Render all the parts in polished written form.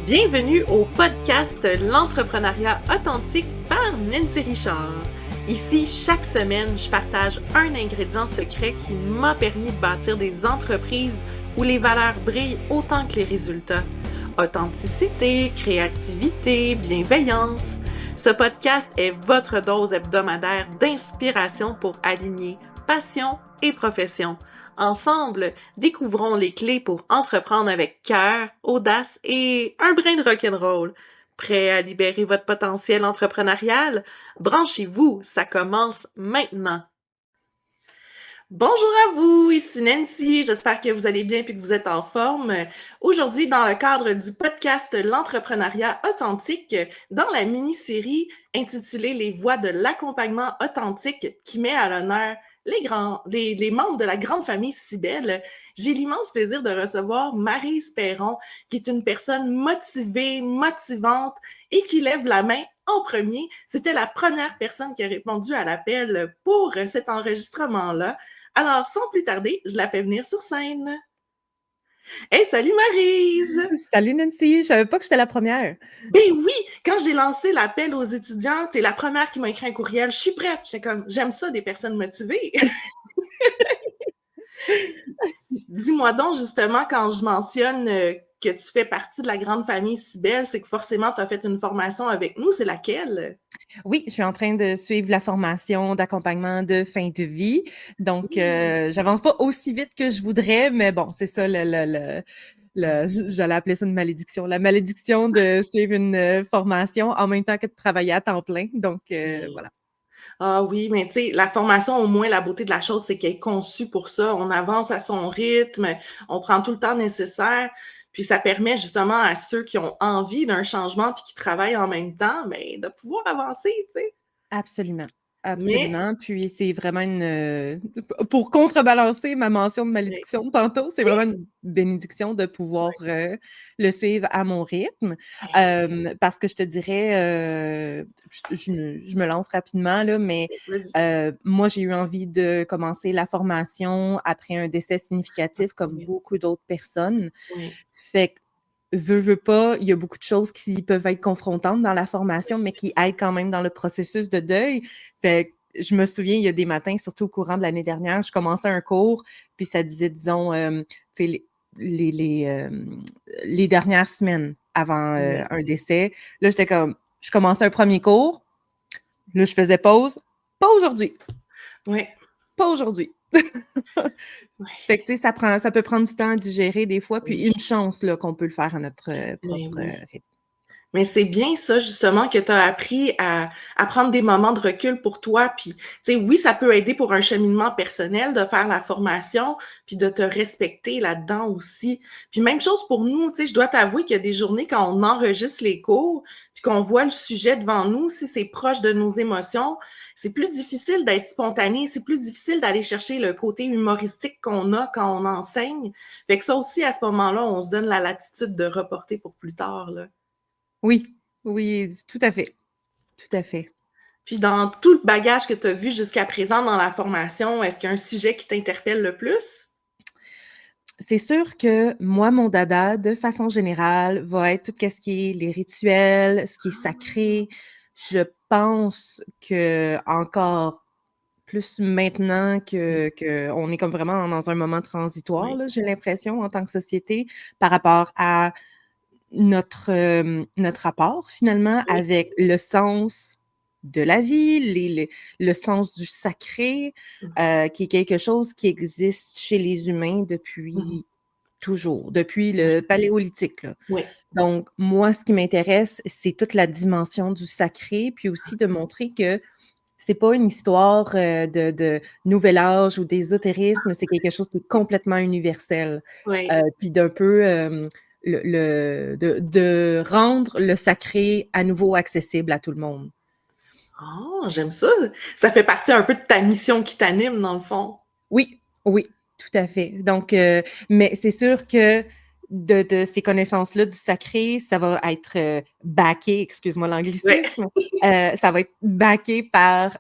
Bienvenue au podcast L'entrepreneuriat authentique par Nancy Richard. Ici, chaque semaine, je partage un ingrédient secret qui m'a permis de bâtir des entreprises où les valeurs brillent autant que les résultats. Authenticité, créativité, bienveillance. Ce podcast est votre dose hebdomadaire d'inspiration pour aligner passion et profession. Ensemble, découvrons les clés pour entreprendre avec cœur, audace et un brin de rock'n'roll. Prêt à libérer votre potentiel entrepreneurial? Branchez-vous, ça commence maintenant. Bonjour à vous, ici Nancy, j'espère que vous allez bien et que vous êtes en forme. Aujourd'hui, dans le cadre du podcast L'entrepreneuriat authentique, dans la mini-série intitulée Les voies de l'accompagnement authentique qui met à l'honneur les membres de la grande famille Cybelle, j'ai l'immense plaisir de recevoir Maryse Perron, qui est une personne motivée, motivante et qui lève la main en premier. C'était la première personne qui a répondu à l'appel pour cet enregistrement-là. Alors, sans plus tarder, je la fais venir sur scène. Hey, salut Maryse! Salut Nancy, je savais pas que j'étais la première. Ben oui, quand j'ai lancé l'appel aux étudiants, t'es la première qui m'a écrit un courriel. Je suis prête. J'étais comme, j'aime ça, des personnes motivées. Dis-moi donc, justement, quand je mentionne que tu fais partie de la grande famille Cybelle, c'est que forcément, tu as fait une formation avec nous. C'est laquelle? Oui, je suis en train de suivre la formation d'accompagnement de fin de vie. Donc, j'avance pas aussi vite que je voudrais, mais bon, c'est ça, j'allais appeler ça une malédiction. La malédiction de suivre une formation en même temps que de travailler à temps plein. Donc, voilà. Ah oui, mais tu sais, la formation, au moins, la beauté de la chose, c'est qu'elle est conçue pour ça. On avance à son rythme, on prend tout le temps nécessaire, puis ça permet justement à ceux qui ont envie d'un changement puis qui travaillent en même temps, ben, de pouvoir avancer, tu sais. Absolument. Mais, Absolument. Puis c'est vraiment pour contrebalancer ma mention de mais malédiction de tantôt, c'est vraiment une bénédiction de pouvoir le suivre à mon rythme. Parce que je te dirais, je me lance rapidement, là, mais vas-y. moi, j'ai eu envie de commencer la formation après un décès significatif, comme Oui, beaucoup d'autres personnes. oui, Fait que veux pas, il y a beaucoup de choses qui peuvent être confrontantes dans la formation, mais qui aident quand même dans le processus de deuil. Fait que je me souviens, il y a des matins, surtout au courant de l'année dernière, je commençais un cours, puis ça disait, disons, tu sais, les, les, euh, les dernières semaines avant oui, un décès. Là, j'étais comme, je commençais un premier cours, là, je faisais pause. Pas aujourd'hui. oui, Pas aujourd'hui. Fait que, tu sais, ça peut prendre du temps à digérer des fois, puis oui, une chance là, qu'on peut le faire à notre mais propre oui. rythme. Mais c'est bien ça, justement, que tu as appris à prendre des moments de recul pour toi. Puis, tu sais, oui, ça peut aider pour un cheminement personnel de faire la formation, puis de te respecter là-dedans aussi. Puis, même chose pour nous, tu sais, je dois t'avouer qu'il y a des journées quand on enregistre les cours, puis qu'on voit le sujet devant nous, si c'est proche de nos émotions, c'est plus difficile d'être spontané, c'est plus difficile d'aller chercher le côté humoristique qu'on a quand on enseigne. Fait que ça aussi, à ce moment-là, on se donne la latitude de reporter pour plus tard, là. Oui, oui, tout à fait, tout à fait. Puis dans tout le bagage que tu as vu jusqu'à présent dans la formation, est-ce qu'il y a un sujet qui t'interpelle le plus? C'est sûr que moi, mon dada, de façon générale, va être tout ce qui est les rituels, ce qui est sacré. Je pense que encore plus maintenant que on est comme vraiment dans un moment transitoire, Oui, là, j'ai l'impression, en tant que société, par rapport à notre rapport finalement oui. avec le sens de la vie, le sens du sacré, qui est quelque chose qui existe chez les humains Mhm. depuis toujours, depuis Oui, le paléolithique, là. oui, Donc moi, ce qui m'intéresse, c'est toute la dimension du sacré, puis aussi de montrer que c'est pas une histoire, de nouvel âge ou d'ésotérisme, c'est quelque chose qui est complètement universel. oui. Puis d'un peu, de rendre le sacré à nouveau accessible à tout le monde. Ah, j'aime ça. Ça fait partie un peu de ta mission qui t'anime, dans le fond. Oui, oui, tout à fait. Donc, mais c'est sûr que de ces connaissances-là du sacré, ça va être backé, excuse-moi l'anglicisme, ça va être backé par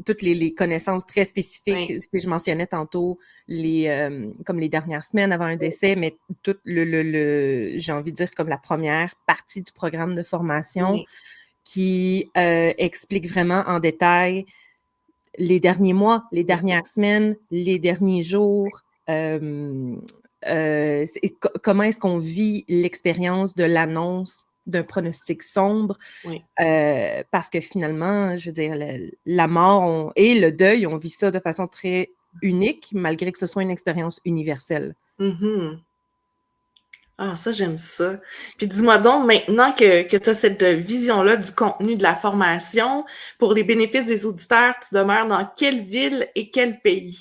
toutes les connaissances très spécifiques. Je mentionnais tantôt comme les dernières semaines avant un décès, mais tout j'ai envie de dire comme la première partie du programme de formation qui explique vraiment en détail les derniers mois, les dernières semaines, les derniers jours, comment est-ce qu'on vit l'expérience de l'annonce d'un pronostic sombre, parce que finalement, je veux dire, la mort et le deuil, on vit ça de façon très unique, malgré que ce soit une expérience universelle. Ah, ça, j'aime ça. Puis dis-moi donc, maintenant que tu as cette vision-là du contenu de la formation, pour les bénéfices des auditeurs, tu demeures dans quelle ville et quel pays?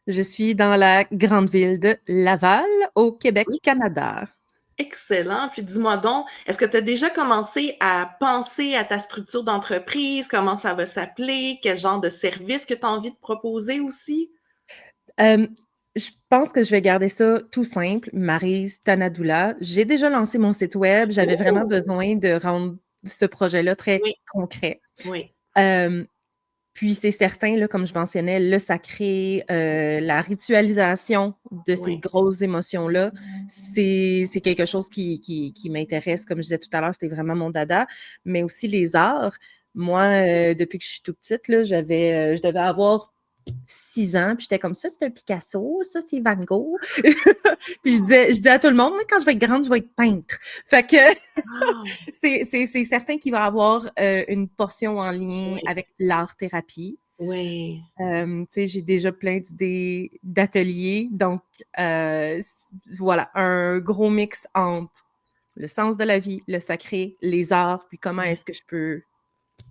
Je suis dans la grande ville de Laval, au Québec, Canada. Excellent. Puis dis-moi donc, est-ce que tu as déjà commencé à penser à ta structure d'entreprise? Comment ça va s'appeler? Quel genre de service que tu as envie de proposer aussi? Je pense que je vais garder ça tout simple, Maryse Tanadoula. J'ai déjà lancé mon site web. J'avais vraiment besoin de rendre ce projet-là très concret. Puis c'est certain, là, comme je mentionnais, le sacré, la ritualisation de ces grosses émotions-là, c'est quelque chose qui m'intéresse. Comme je disais tout à l'heure, c'était vraiment mon dada, mais aussi les arts. Moi, depuis que je suis toute petite, là, je devais avoir 6 ans, puis j'étais comme ça, c'est un Picasso, ça, c'est Van Gogh. Puis je disais à tout le monde, moi, quand je vais être grande, je vais être peintre. Fait que c'est certain qu'il va y avoir une portion en lien avec l'art-thérapie. Tu sais, j'ai déjà plein d'idées d'ateliers, donc voilà, un gros mix entre le sens de la vie, le sacré, les arts, puis comment est-ce que je peux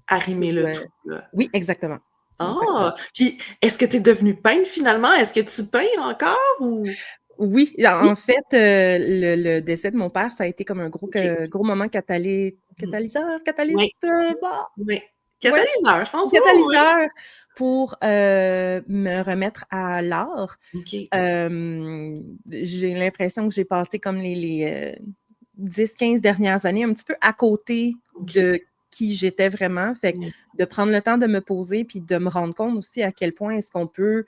arrimer le tout, là. Oui, exactement. Ah! Puis, est-ce que tu es devenue peintre finalement? Est-ce que tu peins encore ou? Oui, en fait, le décès de mon père, ça a été comme un gros moment catalyseur, catalyste, catalyseur, je pense. Catalyseur pour me remettre à l'art. J'ai l'impression que j'ai passé comme les 10-15 dernières années un petit peu à côté de qui j'étais vraiment. Fait que de prendre le temps de me poser puis de me rendre compte aussi à quel point est-ce qu'on peut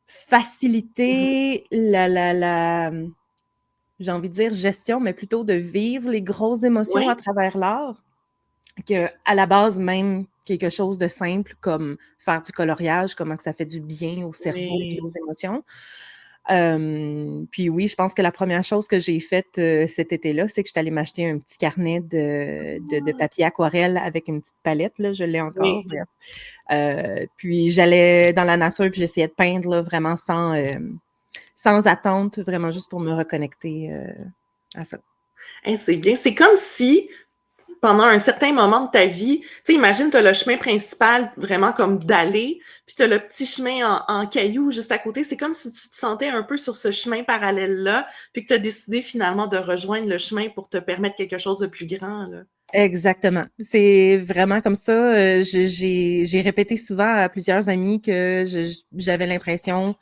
faciliter la j'ai envie de dire gestion, mais plutôt de vivre les grosses émotions à travers l'art, qu'à la base, même quelque chose de simple comme faire du coloriage, comment que ça fait du bien au cerveau et aux émotions. Puis oui, je pense que la première chose que j'ai faite cet été-là, c'est que je suis allée m'acheter un petit carnet de papier aquarelle avec une petite palette, là, je l'ai encore. Puis j'allais dans la nature puis j'essayais de peindre là, vraiment sans attente, vraiment juste pour me reconnecter à ça. C'est bien. C'est comme si, pendant un certain moment de ta vie, tu sais, imagine, tu as le chemin principal vraiment comme d'aller, puis tu as le petit chemin en cailloux juste à côté. C'est comme si tu te sentais un peu sur ce chemin parallèle-là, puis que tu as décidé finalement de rejoindre le chemin pour te permettre quelque chose de plus grand, là. Exactement. C'est vraiment comme ça. J'ai répété souvent à plusieurs amis que j'avais l'impression,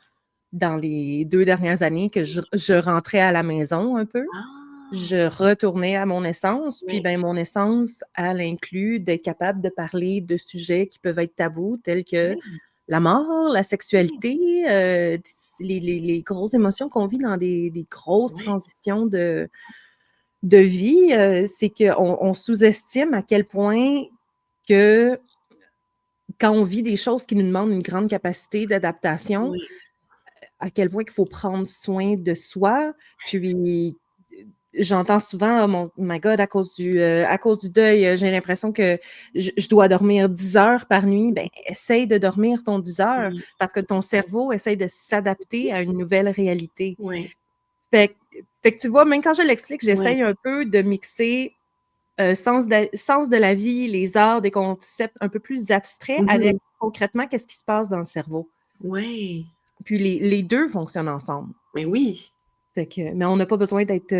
dans les 2 dernières années, que je rentrais à la maison un peu. Je retournais à mon essence, puis ben mon essence, elle inclut d'être capable de parler de sujets qui peuvent être tabous, tels que la mort, la sexualité, les grosses émotions qu'on vit dans des grosses transitions de vie. C'est qu'on sous-estime à quel point que quand on vit des choses qui nous demandent une grande capacité d'adaptation, à quel point qu'il faut prendre soin de soi, puis j'entends souvent, oh my God, à cause du deuil, j'ai l'impression que je dois dormir 10 heures par nuit. Ben, essaye de dormir ton 10 heures parce que ton cerveau essaye de s'adapter à une nouvelle réalité. Fait que tu vois, même quand je l'explique, j'essaye un peu de mixer sens de la vie, les arts, des concepts un peu plus abstraits avec concrètement qu'est-ce qui se passe dans le cerveau. Puis les deux fonctionnent ensemble. Mais oui. Mais on n'a pas besoin d'être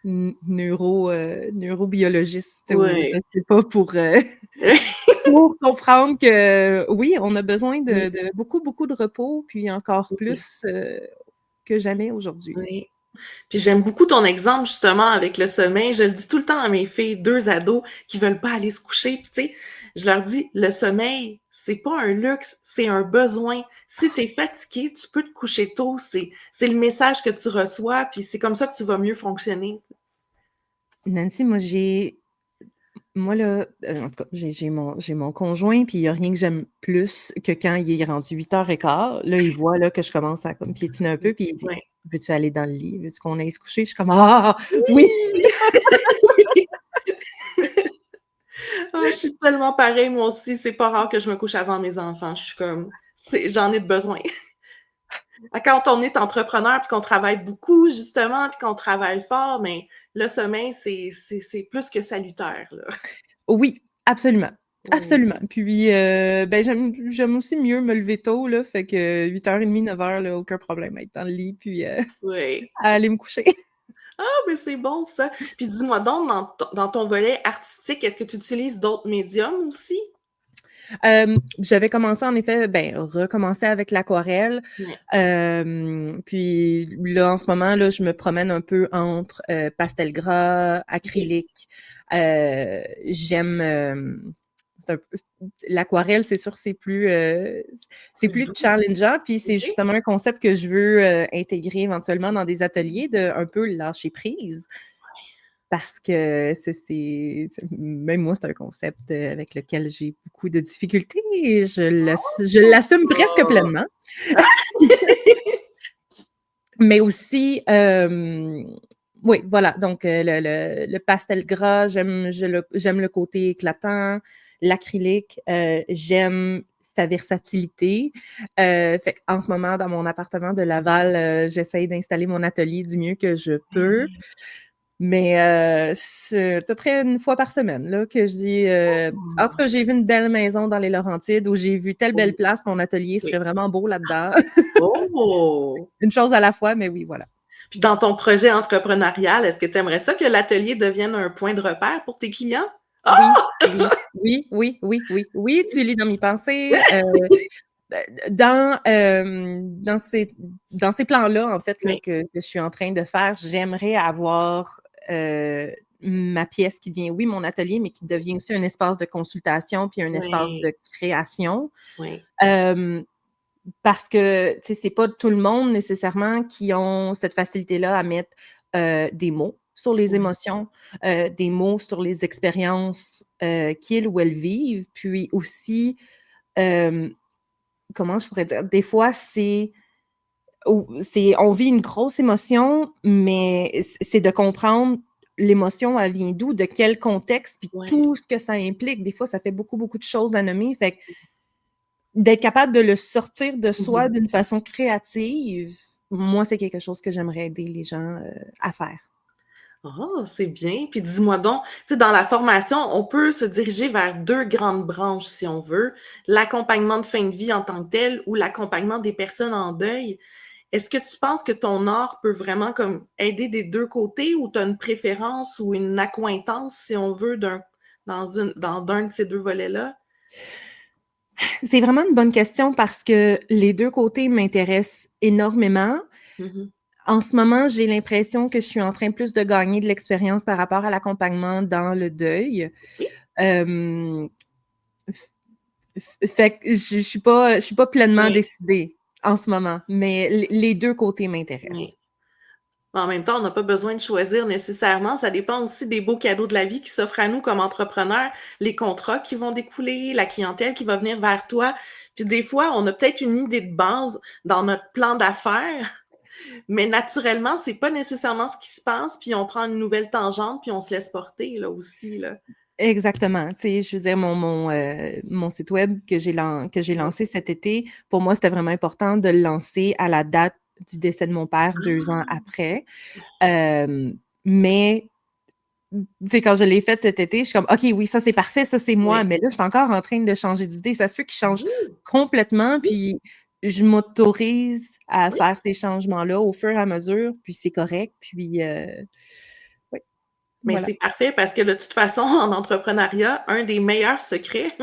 neurobiologiste ou je sais pas pour comprendre que oui, on a besoin de beaucoup, beaucoup de repos, puis encore plus que jamais aujourd'hui. Puis j'aime beaucoup ton exemple justement avec le sommeil. Je le dis tout le temps à mes filles, 2 ados qui veulent pas aller se coucher. Puis tu sais, je leur dis, le sommeil, c'est pas un luxe, c'est un besoin. Si tu es fatigué, tu peux te coucher tôt. C'est le message que tu reçois, puis c'est comme ça que tu vas mieux fonctionner. Nancy, moi là, en tout cas, j'ai mon conjoint, puis il n'y a rien que j'aime plus que quand il est rendu 8h15. Là, il voit là, que je commence à comme piétiner un peu, puis il dit Ouais. veux-tu aller dans le lit? Veux-tu qu'on aille se coucher? Je suis comme ah oui! Ah, je suis tellement pareil, moi aussi. C'est pas rare que je me couche avant mes enfants. Je suis comme, j'en ai de besoin. Quand on est entrepreneur puis qu'on travaille beaucoup, justement, puis qu'on travaille fort, mais le sommeil, c'est plus que salutaire, là. Oui, absolument. Oui. Absolument. Puis, ben, j'aime aussi mieux me lever tôt, là, fait que 8h30, 9h, là, aucun problème à être dans le lit, puis Oui. à aller me coucher. Ah, mais c'est bon, ça. Puis dis-moi donc, dans ton volet artistique, est-ce que tu utilises d'autres médiums aussi? J'avais commencé, en effet, recommencer avec l'aquarelle. Ouais. Puis là, en ce moment, là, je me promène un peu entre pastel gras, acrylique. J'aime... l'aquarelle, c'est sûr, c'est plus challengeant, puis c'est justement un concept que je veux intégrer éventuellement dans des ateliers, de un peu lâcher prise. Parce que même moi, c'est un concept avec lequel j'ai beaucoup de difficultés et je l'assume presque pleinement. Mais aussi, oui, voilà, donc le pastel gras, j'aime le côté éclatant, l'acrylique, j'aime sa versatilité. Fait qu'en ce moment, dans mon appartement de Laval, j'essaye d'installer mon atelier du mieux que je peux. Mais c'est à peu près une fois par semaine là, que je dis en tout cas, j'ai vu une belle maison dans les Laurentides ou j'ai vu telle belle place, mon atelier serait vraiment beau là-dedans. Oh! Une chose à la fois, mais oui, voilà. Puis dans ton projet entrepreneurial, est-ce que tu aimerais ça que l'atelier devienne un point de repère pour tes clients? Oui, tu lis dans mes pensées. Dans ces plans-là, en fait, là, que je suis en train de faire, j'aimerais avoir ma pièce qui devient, oui, mon atelier, mais qui devient aussi un espace de consultation puis un espace de création. Oui. Parce que, tu sais, c'est pas tout le monde nécessairement qui ont cette facilité-là à mettre des mots sur les émotions, des mots sur les expériences qu'ils ou elles vivent, puis aussi comment je pourrais dire? Des fois, on vit une grosse émotion, mais c'est de comprendre l'émotion, elle vient d'où, de quel contexte, puis tout ce que ça implique. Des fois, ça fait beaucoup, beaucoup de choses à nommer. Fait que d'être capable de le sortir de soi d'une façon créative, moi, c'est quelque chose que j'aimerais aider les gens à faire. Ah, c'est bien. Puis dis-moi donc, tu sais, dans la formation, on peut se diriger vers 2 grandes branches, si on veut, l'accompagnement de fin de vie en tant que tel ou l'accompagnement des personnes en deuil. Est-ce que tu penses que ton art peut vraiment comme aider des 2 côtés ou tu as une préférence ou une accointance, si on veut, d'un de ces 2 volets-là? C'est vraiment une bonne question parce que les 2 côtés m'intéressent énormément. En ce moment, j'ai l'impression que je suis en train plus de gagner de l'expérience par rapport à l'accompagnement dans le deuil. Fait que je suis pas pleinement décidée en ce moment, mais les 2 côtés m'intéressent. En même temps, on n'a pas besoin de choisir nécessairement. Ça dépend aussi des beaux cadeaux de la vie qui s'offrent à nous comme entrepreneurs, les contrats qui vont découler, la clientèle qui va venir vers toi. Puis des fois, on a peut-être une idée de base dans notre plan d'affaires, mais naturellement, c'est pas nécessairement ce qui se passe, puis on prend une nouvelle tangente, puis on se laisse porter là aussi, là. Exactement. Tu sais, je veux dire, mon site web que j'ai lancé cet été, pour moi, c'était vraiment important de le lancer à la date du décès de mon père 2 ans après. Mais, tu sais, quand je l'ai fait cet été, je suis comme OK, oui, ça c'est parfait, ça c'est moi, mais là, je suis encore en train de changer d'idée. Ça se peut qu'il change complètement, puis je m'autorise à faire ces changements-là au fur et à mesure, puis c'est correct. Puis, oui. Mais Voilà. c'est parfait parce que de toute façon, en entrepreneuriat, un des meilleurs secrets,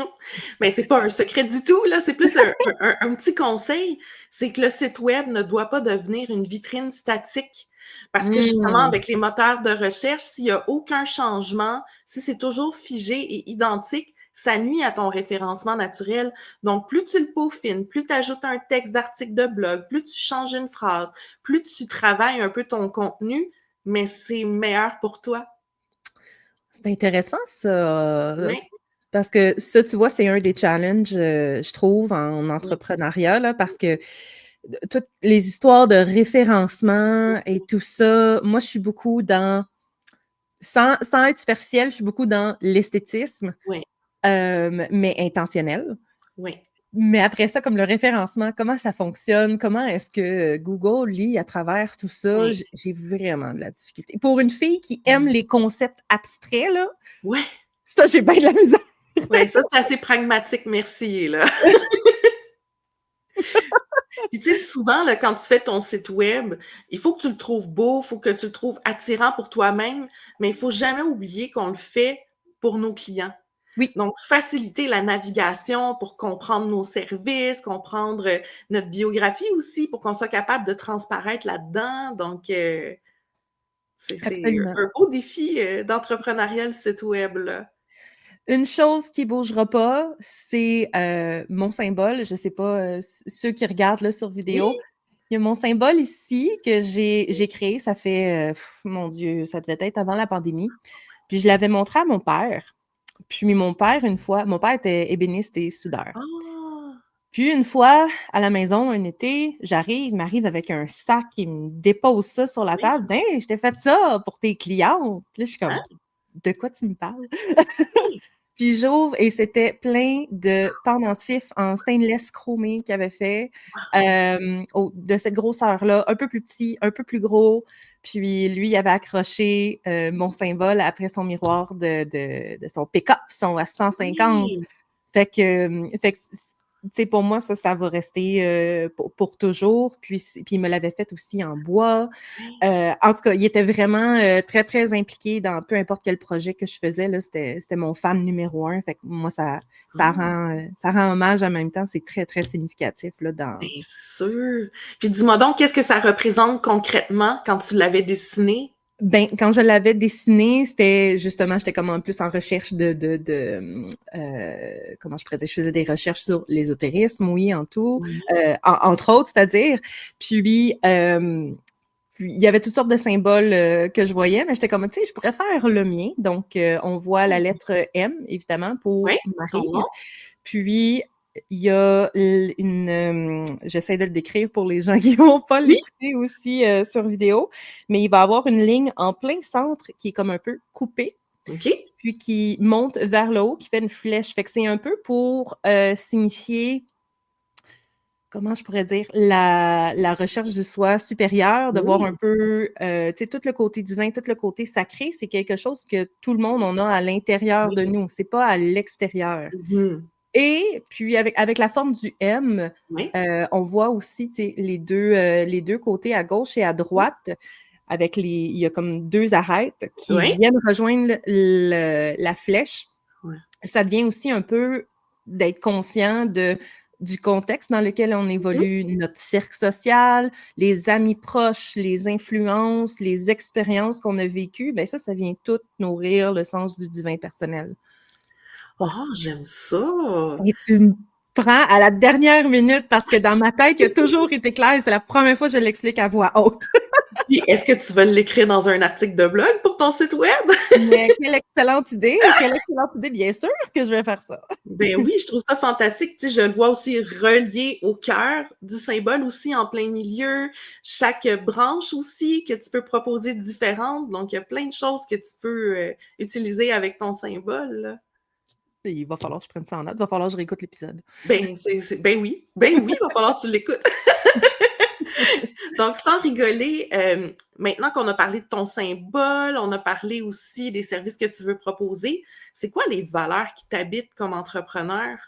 mais c'est pas un secret du tout, là, c'est plus un petit conseil, c'est que le site web ne doit pas devenir une vitrine statique. Parce que justement, Mmh. avec les moteurs de recherche, s'il y a aucun changement, si c'est toujours figé et identique, ça nuit à ton référencement naturel. Donc, plus tu le peaufines, plus tu ajoutes un texte d'article de blog, plus tu changes une phrase, plus tu travailles un peu ton contenu, mais c'est meilleur pour toi. C'est intéressant ça, Oui, parce que ça, tu vois, c'est un des challenges, je trouve, en oui, entrepreneuriat, là, parce que toutes les histoires de référencement et tout ça, moi, je suis beaucoup dans, sans être superficielle, je suis beaucoup dans l'esthétisme, oui, mais intentionnel. oui. Mais après ça, comme le référencement, comment ça fonctionne? Comment est-ce que Google lit à travers tout ça? Oui. J'ai vraiment de la difficulté. Pour une fille qui aime les concepts abstraits, là, Ouais, ça, j'ai bien de la misère. ouais, ça, c'est assez pragmatique, merci, là. Puis tu sais, souvent, là, quand tu fais ton site web, il faut que tu le trouves beau, il faut que tu le trouves attirant pour toi-même, mais il faut jamais oublier qu'on le fait pour nos clients. Oui, Donc, faciliter la navigation pour comprendre nos services, comprendre notre biographie aussi, pour qu'on soit capable de transparaître là-dedans. Donc, c'est absolument. un beau défi d'entrepreneuriat, le site web, là. Une chose qui bougera pas, c'est, mon symbole. Je sais pas, ceux qui regardent, là, sur vidéo, Oui, il y a mon symbole ici que j'ai créé, ça fait, mon Dieu, ça devait être avant la pandémie. Puis je l'avais montré à mon père. Puis mon père, une fois, mon père était ébéniste et soudeur. ah, Puis une fois, à la maison, un été, il m'arrive avec un sac, il me dépose ça sur la oui, table. «Hey, je t'ai fait ça pour tes clientes». Puis là, je suis comme: hein? «De quoi tu me parles?» Puis j'ouvre et c'était plein de pendentifs en stainless chromé qu'il avait fait, de cette grosseur-là, un peu plus petit, un peu plus gros. Puis lui, il avait accroché, mon symbole après son miroir de son pick-up, son F-150. Oui. Fait que tu sais, pour moi, ça va rester, pour toujours. Puis il me l'avait fait aussi en bois. En tout cas, il était vraiment, très, très impliqué dans peu importe quel projet que je faisais, là, c'était mon fan numéro 1. Fait que moi, Ah, ça rend hommage en même temps. C'est très, très significatif, là, dans ben, c'est sûr. Puis dis-moi donc, qu'est-ce que ça représente concrètement quand tu l'avais dessiné? ben, quand je l'avais dessiné, c'était justement, j'étais comme en plus en recherche comment je pourrais dire? Je faisais des recherches sur l'ésotérisme, oui, en tout, Oui. entre autres, c'est-à-dire. Puis, puis, il y avait toutes sortes de symboles que je voyais, mais j'étais comme, tu sais, je pourrais faire le mien. Donc, on voit la lettre M, évidemment, Oui, pour ton nom? Maryse. Puis, il y a j'essaie de le décrire pour les gens qui vont pas Oui, l'écouter aussi sur vidéo, mais il va avoir une ligne en plein centre qui est comme un peu coupée, OK. puis qui monte vers le haut, qui fait une flèche. Fait que c'est un peu pour signifier, comment je pourrais dire, la recherche du soi supérieur, de voir un Oui. peu, tu sais, tout le côté divin, tout le côté sacré, c'est quelque chose que tout le monde, on a à l'intérieur Oui. de nous, c'est pas à l'extérieur. Mmh. Et puis avec la forme du M, Oui. on voit aussi, tu sais, les 2 côtés à gauche et à Oui. droite avec il y a comme 2 arêtes qui Oui. viennent rejoindre la flèche. Ouais. Ça devient aussi un peu d'être conscient du contexte dans lequel on Mmh. évolue, notre cercle social, les amis proches, les influences, les expériences qu'on a vécues, ben ça vient tout nourrir le sens du divin personnel. Ah, j'aime ça! Et tu me prends à la dernière minute parce que dans ma tête, il a toujours été clair, c'est la première fois que je l'explique à voix haute. Puis est-ce que tu vas l'écrire dans un article de blog pour ton site web? Mais quelle excellente idée, bien sûr que je vais faire ça. Ben oui, je trouve ça fantastique. Tu sais, je le vois aussi relié au cœur du symbole aussi en plein milieu. Chaque branche aussi que tu peux proposer différente. Donc, il y a plein de choses que tu peux utiliser avec ton symbole, là. Il va falloir que je prenne ça en note, il va falloir que je réécoute l'épisode. Ben oui, il va falloir que tu l'écoutes. Donc, sans rigoler, maintenant qu'on a parlé de ton symbole, on a parlé aussi des services que tu veux proposer, c'est quoi les valeurs qui t'habitent comme entrepreneur?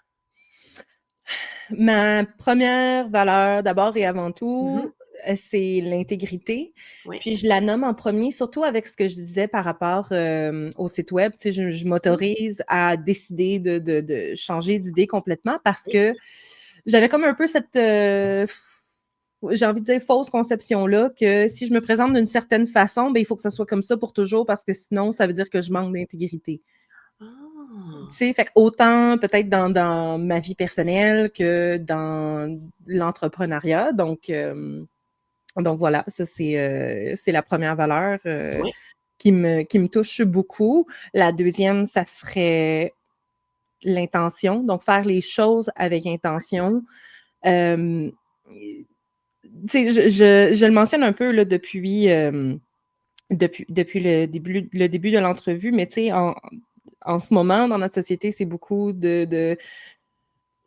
Ma première valeur, d'abord et avant Mhm. tout, c'est l'intégrité. Oui. Puis je la nomme en premier, surtout avec ce que je disais par rapport, au site web. Tu sais, je Mhm. m'autorise à décider de changer d'idée complètement parce Oui. que j'avais comme un peu cette, j'ai envie de dire, fausse conception-là que si je me présente d'une certaine façon, ben, il faut que ça soit comme ça pour toujours parce que sinon, ça veut dire que je manque d'intégrité. Tu Ah. sais, fait autant peut-être dans ma vie personnelle que dans l'entrepreneuriat. Donc voilà, ça c'est la première valeur Oui. qui me touche beaucoup. La deuxième, ça serait l'intention, donc faire les choses avec intention. Tu sais, je le mentionne un peu là, depuis le début de l'entrevue, mais tu sais, en ce moment, dans notre société, c'est beaucoup de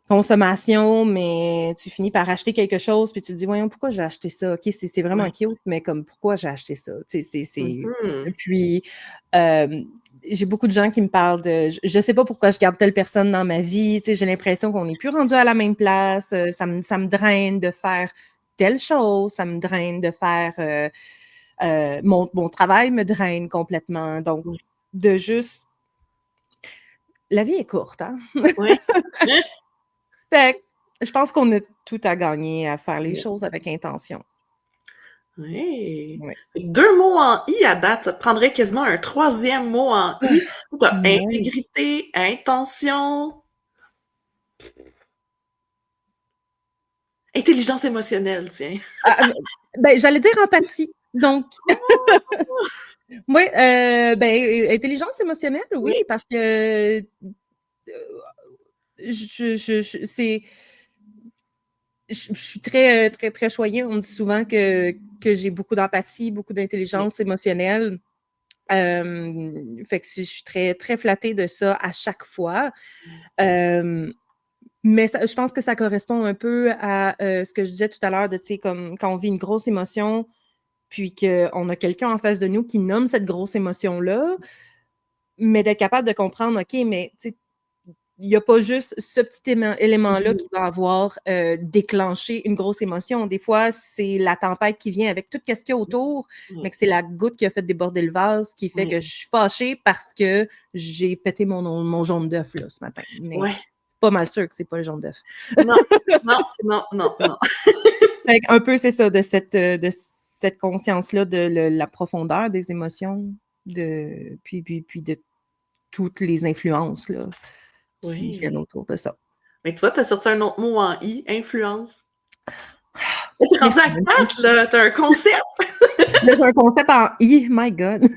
consommation, mais tu finis par acheter quelque chose, puis tu te dis, voyons, pourquoi j'ai acheté ça? OK, c'est vraiment Ouais. cute, mais comme, pourquoi j'ai acheté ça? Tu sais, Mhm. Puis, j'ai beaucoup de gens qui me parlent de, je sais pas pourquoi je garde telle personne dans ma vie, tu sais, j'ai l'impression qu'on n'est plus rendu à la même place, ça me draine de faire telle chose, ça me draine de faire, mon travail me draine complètement, donc, Ouais. de juste, la vie est courte, hein? Ouais. Fait que je pense qu'on a tout à gagner à faire les Ouais. choses avec intention. Ouais. Oui. Fait que 2 mots en I à date, ça te prendrait quasiment un troisième mot en I. T'as Oui. intégrité, intention, intelligence émotionnelle, tiens. Ah, ben, j'allais dire empathie. Donc, oui, ben, intelligence émotionnelle, oui, Oui. parce que c'est. Je suis très, très, très choyée. On me dit souvent que j'ai beaucoup d'empathie, beaucoup Oui. d'intelligence émotionnelle. Fait que je suis très, très flattée de ça à chaque fois. Mais je pense que ça correspond un peu à ce que je disais tout à l'heure de, tu sais, comme quand on vit une grosse émotion, puis qu'on a quelqu'un en face de nous qui nomme cette grosse émotion-là, mais d'être capable de comprendre, OK, mais tu sais, il n'y a pas juste ce petit élément-là Mhm. qui va avoir déclenché une grosse émotion. Des fois, c'est la tempête qui vient avec tout ce qu'il y a autour, mais Ouais. que c'est la goutte qui a fait déborder le vase qui fait Ouais. que je suis fâchée parce que j'ai pété mon jaune d'œuf là, ce matin. Mais Ouais. pas mal sûr que c'est pas le jaune d'œuf. Non, non, non, non, non. Un peu, c'est ça, de cette conscience-là de la profondeur des émotions, puis de toutes les influences là, qui viennent Oui. autour de ça. Mais tu vois, t'as sorti un autre mot en I, influence. Là, t'es rendu Merci à beaucoup. 4, là, t'as un concept. Là, j'ai un concept en I, my God.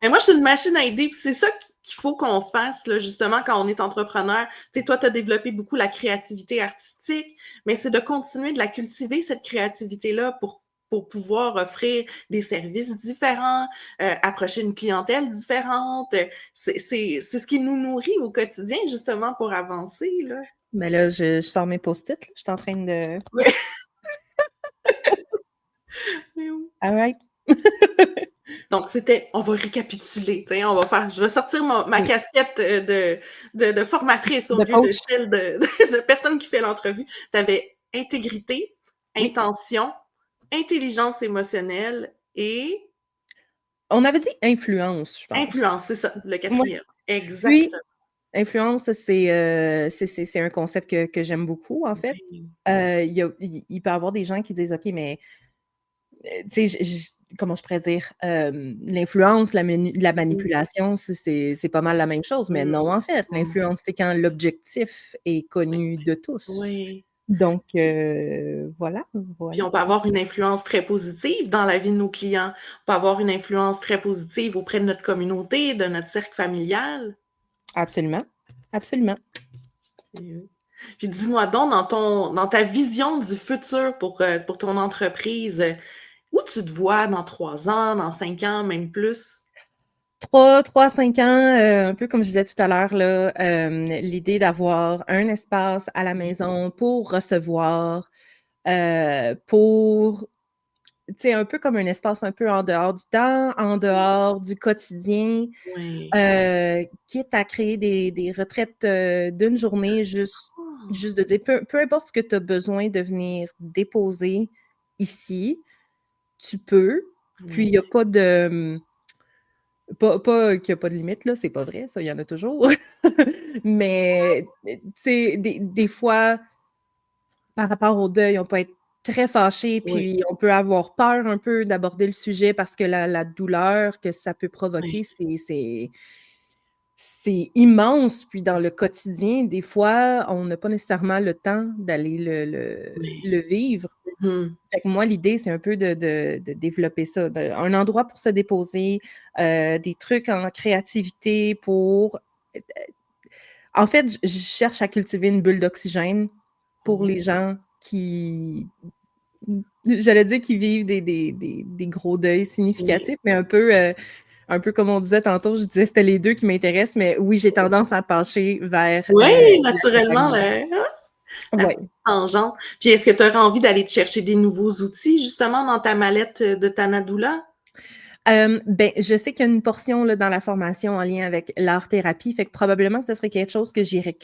Mais moi, je suis une machine à idées, puis c'est ça qu'il faut qu'on fasse, là, justement, quand on est entrepreneur. Tu sais, toi, tu as développé beaucoup la créativité artistique, mais c'est de continuer de la cultiver, cette créativité-là, pour pouvoir offrir des services différents, approcher une clientèle différente. C'est ce qui nous nourrit au quotidien, justement, pour avancer, là. Mais là, je sors mes post-it. Là. Je suis en train de. Oui. Oui. All right. Donc, c'était, on va récapituler, tu sais, on va faire, je vais sortir ma Oui. casquette de formatrice au De lieu de coach. celle de personne qui fait l'entrevue. Tu avais intégrité, Oui. intention, intelligence émotionnelle et On avait dit influence, je pense. influence, c'est ça, le Oui. quatrième. Puis, Exactement. influence, c'est un concept que j'aime beaucoup, en fait. Oui. Il peut y avoir des gens qui disent OK, mais tu sais, comment je pourrais dire, l'influence, la manipulation, c'est pas mal la même chose, mais non, en fait, Mm. l'influence, c'est quand l'objectif est connu de tous. Oui. Donc, voilà, Puis voilà. on peut avoir une influence très positive dans la vie de nos clients. On peut avoir une influence très positive auprès de notre communauté, de notre cercle familial. Absolument, absolument. Oui. Puis dis-moi donc, dans ta vision du futur pour ton entreprise, où tu te vois dans 3 ans, dans 5 ans, même plus? 3 à 5 ans, un peu comme je disais tout à l'heure, là, l'idée d'avoir un espace à la maison pour recevoir, pour tu sais, un peu comme un espace un peu en dehors du temps, en dehors du quotidien, Oui. quitte à créer des retraites, d'une journée, Ah! juste de dire peu importe ce que tu as besoin de venir déposer ici, tu peux. Puis il Oui. y a pas de, pas qu'il y a pas de limite là, c'est pas vrai, ça, il y en a toujours. Mais, tu sais, des fois, par rapport au deuil, on peut être très fâché, Oui, puis on peut avoir peur un peu d'aborder le sujet parce que la douleur que ça peut oui, provoquer, c'est immense. Puis dans le quotidien, des fois, on n'a pas nécessairement le temps d'aller oui. le vivre. Mmh. Fait que moi, l'idée, c'est un peu de développer ça, un endroit pour se déposer, des trucs en créativité pour en fait, je cherche à cultiver une bulle d'oxygène pour Oh. les gens qui j'allais dire qui vivent des gros deuils Oui. significatifs, mais un peu comme on disait tantôt, je disais c'était les 2 qui m'intéressent, mais oui, j'ai tendance à pencher vers, Oui, naturellement, l'accompagnement. la Ouais. petite tangente. Puis est-ce que tu aurais envie d'aller te chercher des nouveaux outils, justement, dans ta mallette, de Tanadoula? Ben, je sais qu'il y a une portion, là, dans la formation en lien avec l'art-thérapie, fait que probablement que ça serait quelque chose que j'irais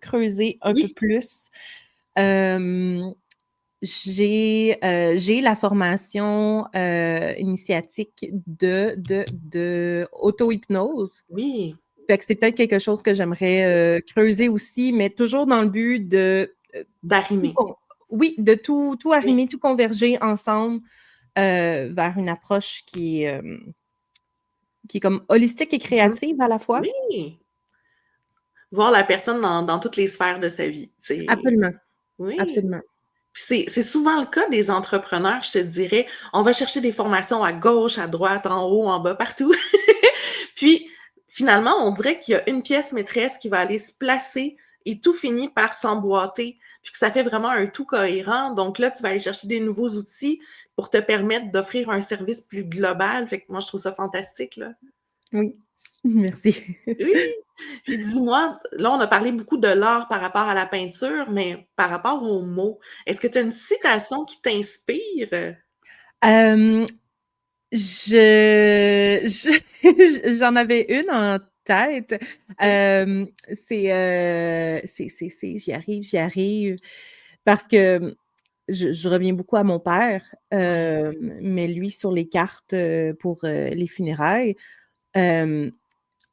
creuser un peu Oui, plus. Hem, j'ai la formation, initiatique de auto-hypnose. oui, Fait que c'est peut-être quelque chose que j'aimerais, creuser aussi, mais toujours dans le but de, tout d'arrimer. con oui, de tout Oui. arrimer, tout converger ensemble, vers une approche qui est comme holistique et Mmh. créative à la fois. Oui, voir la personne dans toutes les sphères de sa vie, c'est Absolument, oui. absolument. Puis c'est souvent le cas des entrepreneurs, je te dirais. On va chercher des formations à gauche, à droite, en haut, en bas, partout. Puis, finalement, on dirait qu'il y a une pièce maîtresse qui va aller se placer et tout finit par s'emboîter, puis que ça fait vraiment un tout cohérent. Donc là, tu vas aller chercher des nouveaux outils pour te permettre d'offrir un service plus global. Fait que moi, je trouve ça fantastique, là. Oui, merci. Oui. Puis dis-moi, là, on a parlé beaucoup de l'art par rapport à la peinture, mais par rapport aux mots, est-ce que tu as une citation qui t'inspire? Hem, je j'en avais une en tête. Oui, C'est j'y arrive parce que, je reviens beaucoup à mon père, oui, mais lui sur les cartes, pour, les funérailles, hem,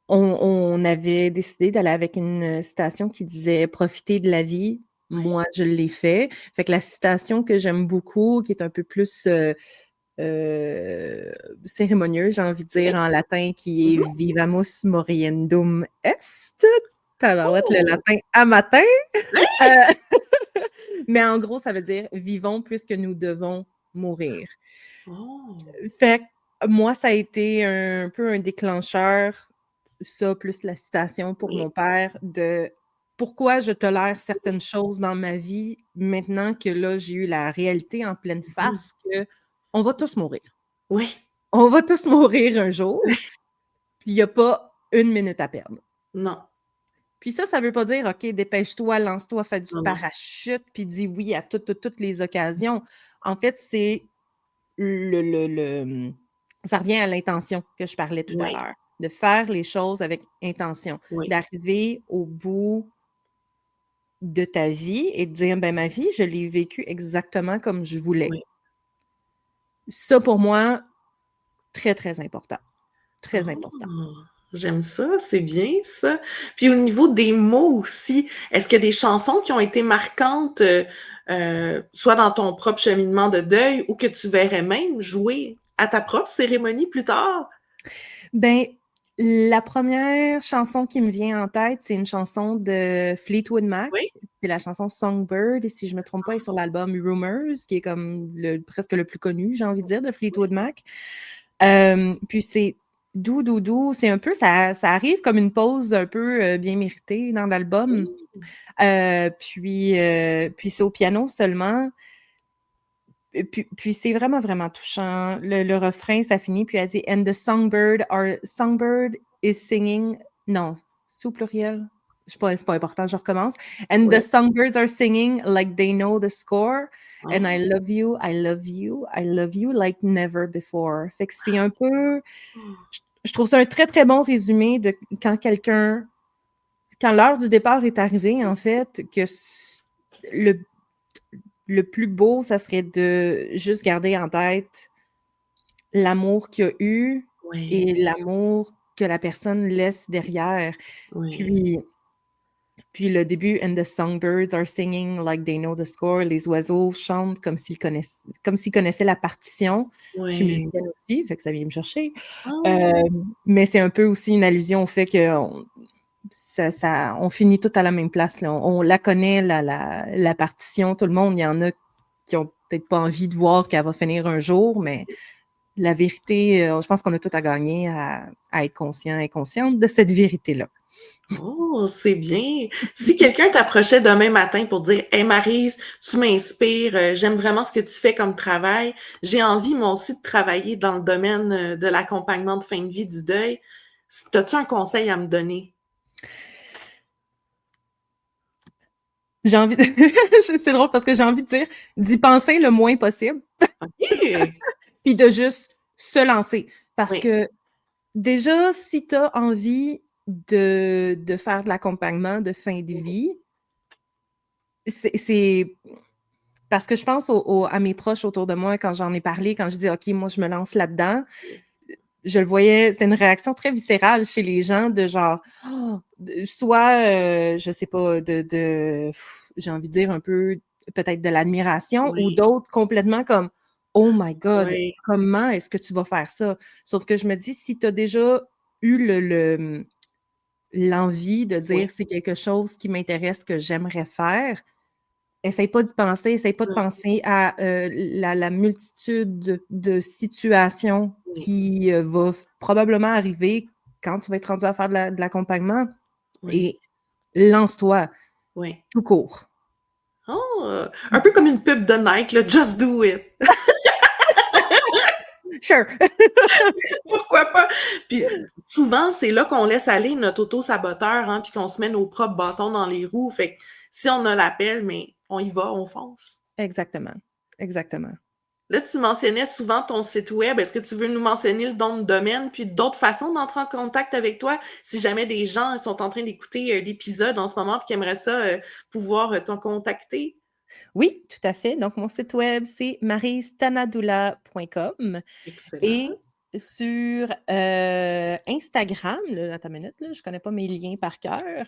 on avait décidé d'aller avec une, citation qui disait: «Profiter de la vie». oui. Moi, je l'ai fait. Fait que la citation que j'aime beaucoup, qui est un peu plus, heu, cérémonieuse, j'ai envie de dire Oui. en latin, qui est Mmh. «Vivamus moriendum est». Tabarouette, le Oh! latin à matin! Hein? Heu, mais en gros, ça veut dire: «Vivons puisque nous devons mourir». Oh! Fait que moi, ça a été un peu un déclencheur, ça plus la citation pour Oui. mon père de pourquoi je tolère certaines choses dans ma vie maintenant que là, j'ai eu la réalité en pleine Mmh. face qu'on va tous mourir. Oui. On va tous mourir un jour, puis il y a pas une minute à perdre. Non, Puis ça veut pas dire: «OK, dépêche-toi, lance-toi, fais du non, non. parachute, puis dis oui à toutes les occasions». En fait, c'est ça revient à l'intention que je parlais tout à Oui, l'heure, de faire les choses avec intention, oui, d'arriver au bout de ta vie et de dire: «Ben, ma vie, je l'ai vécue exactement comme je voulais». oui. Ça, pour moi, très, très important, très important. Oh! J'aime ça, c'est bien ça. Puis au niveau des mots aussi, est-ce qu'il y a des chansons qui ont été marquantes, soit dans ton propre cheminement de deuil ou que tu verrais même jouer à ta propre cérémonie plus tard? Ben, la première chanson qui me vient en tête, c'est une chanson de Fleetwood Oui? Mac. C'est la chanson «Songbird» et si je me trompe pas, elle est sur l'album «Rumours» qui est comme presque le plus connu, j'ai envie de dire, de Oui. Fleetwood Mac. Puis c'est doux, doux, doux, c'est un peu ça arrive comme une pause un peu, bien méritée dans l'album. Mmh. Puis c'est au piano seulement. Et puis c'est vraiment, vraiment touchant. Le refrain, ça finit, puis elle dit: «And the songbird is singing» non, c'est au pluriel? Je sais pas, c'est pas important, je recommence. «And the Ouais. songbirds are singing like they know the score, and I Ah! love you, I love you, I love you like never before». Fait que c'est un peu je trouve ça un très, très bon résumé de quand l'heure du départ est arrivée, en fait, que le le plus beau, ça serait de juste garder en tête l'amour qu'il y a eu Oui, et l'amour que la personne laisse derrière. oui. Puis Puis le début, and the songbirds are singing like they know the score. Les oiseaux chantent comme s'ils connaissaient la partition. Je suis Oui. musicienne aussi, fait que ça vient me chercher. Ah! Mais c'est un peu aussi une allusion au fait qu'on on finit tout à la même place. Là. On la connaît, la partition. Tout le monde, il y en a qui ont peut-être pas envie de voir qu'elle va finir un jour, mais la vérité, je pense qu'on a tout à gagner à être conscient et consciente de cette vérité-là. Oh, c'est bien. Si quelqu'un t'approchait demain matin pour dire Hey Maryse, tu m'inspires, j'aime vraiment ce que tu fais comme travail, j'ai envie moi aussi de travailler dans le domaine de l'accompagnement de fin de vie du deuil, as-tu un conseil à me donner? J'ai envie de... C'est drôle parce que j'ai envie de dire d'y penser le moins possible. OK! Puis de juste se lancer. Parce Oui. que déjà, si tu as envie de faire de l'accompagnement de fin de vie, c'est parce que je pense à mes proches autour de moi quand j'en ai parlé, quand je dis OK, moi je me lance là-dedans, je le voyais, c'était une réaction très viscérale chez les gens de genre soit je sais pas, j'ai envie de dire un peu peut-être de l'admiration ou Oui. d'autres complètement comme Oh my God, Oui. comment est-ce que tu vas faire ça? Sauf que je me dis, si tu as déjà eu l'envie de dire Oui. c'est quelque chose qui m'intéresse, que j'aimerais faire, essaye pas d'y penser, essaye pas de Non. penser à la multitude de situations Oui. qui va probablement arriver quand tu vas être rendu à faire de l'accompagnement Oui. et lance-toi Oui. tout court. Oh! Un peu comme une pub de Nike, là, Just do it! Sure! Pourquoi pas? Puis souvent, c'est là qu'on laisse aller notre auto-saboteur, hein, puis qu'on se met nos propres bâtons dans les roues. Fait que si on a l'appel, mais on y va, on fonce. Exactement. Exactement. Là, tu mentionnais souvent ton site web. Est-ce que tu veux nous mentionner le nom de domaine, puis d'autres façons d'entrer en contact avec toi? Si jamais des gens sont en train d'écouter l'épisode en ce moment et qui aimeraient ça pouvoir t'en contacter. Oui, tout à fait. Donc, mon site web, c'est maristanadula.com et Excellent. sur Instagram, là, attends une minute, là, je ne connais pas mes liens par cœur.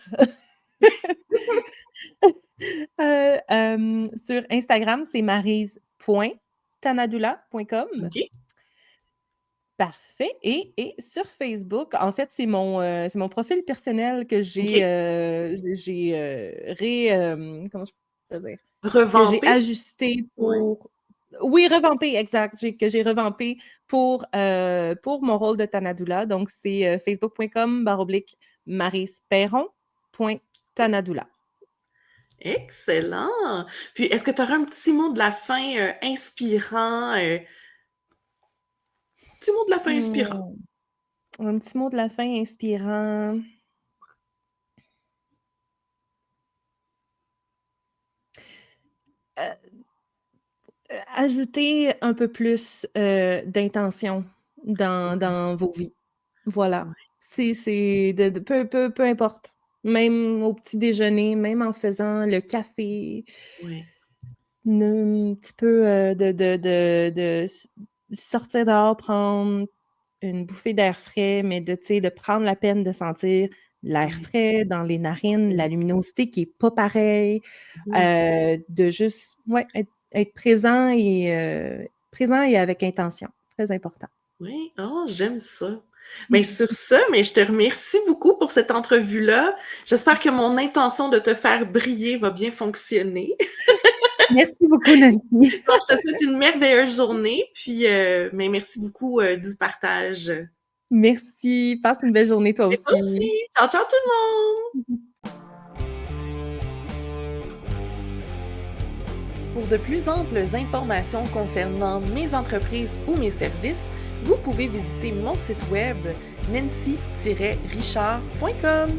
Sur Instagram, c'est maryse.tanadula.com. OK. Parfait. Et sur Facebook, en fait, c'est mon profil personnel que OK. comment je peux dire? Que j'ai Revampé? ajusté Ouais. pour oui, revampé, exact. Que j'ai revampé pour mon rôle de Tanadula. Donc, c'est facebook.com/maryseperron.tanadula. Excellent! Puis, est-ce que tu aurais un petit mot de la fin inspirant? Petit mot de la fin inspirant. Un petit mot de la fin inspirant. Ajoutez un peu plus d'intention dans vos vies. Voilà. Ouais. C'est peu importe. Même au petit déjeuner, même en faisant le café, Ouais. un petit peu de sortir dehors, prendre une bouffée d'air frais, mais de prendre la peine de sentir l'air Ouais. frais dans les narines, la Ouais. luminosité qui n'est pas pareille, Mhm. de juste être présent et avec intention. Très important. Oui. Oh, j'aime ça. Mais sur ça, mais je te remercie beaucoup pour cette entrevue-là. J'espère que mon intention de te faire briller va bien fonctionner. Merci beaucoup, Nancy. Donc, je te souhaite une merveilleuse journée, puis mais merci beaucoup du partage. Merci. Passe une belle journée, toi Et toi aussi. aussi. Ciao, ciao tout le monde! Pour de plus amples informations concernant mes entreprises ou mes services, vous pouvez visiter mon site web nancy-richard.com.